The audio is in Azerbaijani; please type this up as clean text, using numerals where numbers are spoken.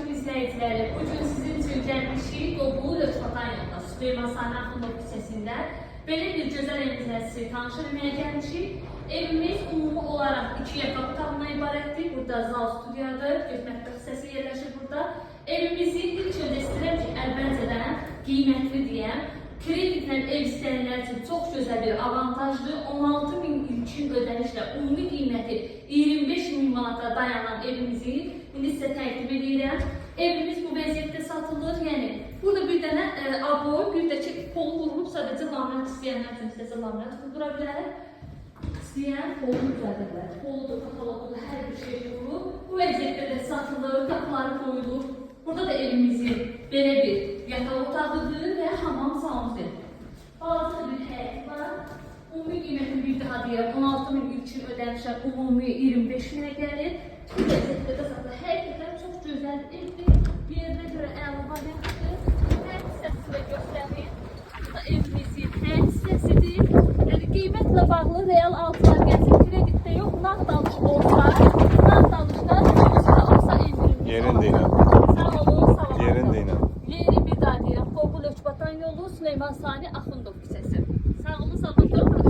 Təşəkkür izləyiciləri. Bugün sizin üçün gəlmişik Qobul Özbatanya'da, Süleyman Sani Axundov küçəsində. Belə bir gözəl evimizlə sizi tanış etməyə gəlmişik. Evimiz ümumi olaraq 2 yataq otağından ibarətdir. Burada zal studiyadır, götməkdə hissəsi yerləşir burada. Evimizi ilk öncə istəyirəm ki, əvvəlcədən qiymətli deyəm. Kreditlə ev istəyənlər üçün çox gözəl bir avantajdır. 16.000 ilkin ödənişlə ümumi qiyməti 25.000 manata dayanan evimizi indi sizə təqdim edirəm. Evimiz bu vəziyyətdə satılır. Yəni burada bir dənə aboy, bir də ki, polu vurulub, sadəcə laminat istəyənlər üçün istəsə laminat vurdura bilər. İstəyən polunu düzəldə bilər. Poludur, katalogudur, hər bir şey vurulub. Bu vəziyyətdə də satılır, qapıları qoyulur. Burada da evimizin belə bir yataq otağıdır və hamam salonumuz. Balaca bir həyət var. Ümumi qiyməti bir daha deyək, 16.000 ilkin ödənişlə ümumi 25.000-ə gəlir. Bu vəziyyətdə də satılır. Həqiqətən çox gözəl evdir. Yerinə görə əla variantdır. Hər hissəsi də göstərir. Bu da evimizin hər hissəsidir. Yəni qiymətlə bağlı real altılar gəlsin. Kreditdə yox, nağd alış olsa, nağd alışda olsa endirim. Yerin deyiləm. Sağ olun, sağ olun. Yerin deyiləm. Yeri bir daha deyirəm. Qobul Özbatanya yolu, Süleyman Sani Axundov küçəsi. Sağ olun, sağ olun.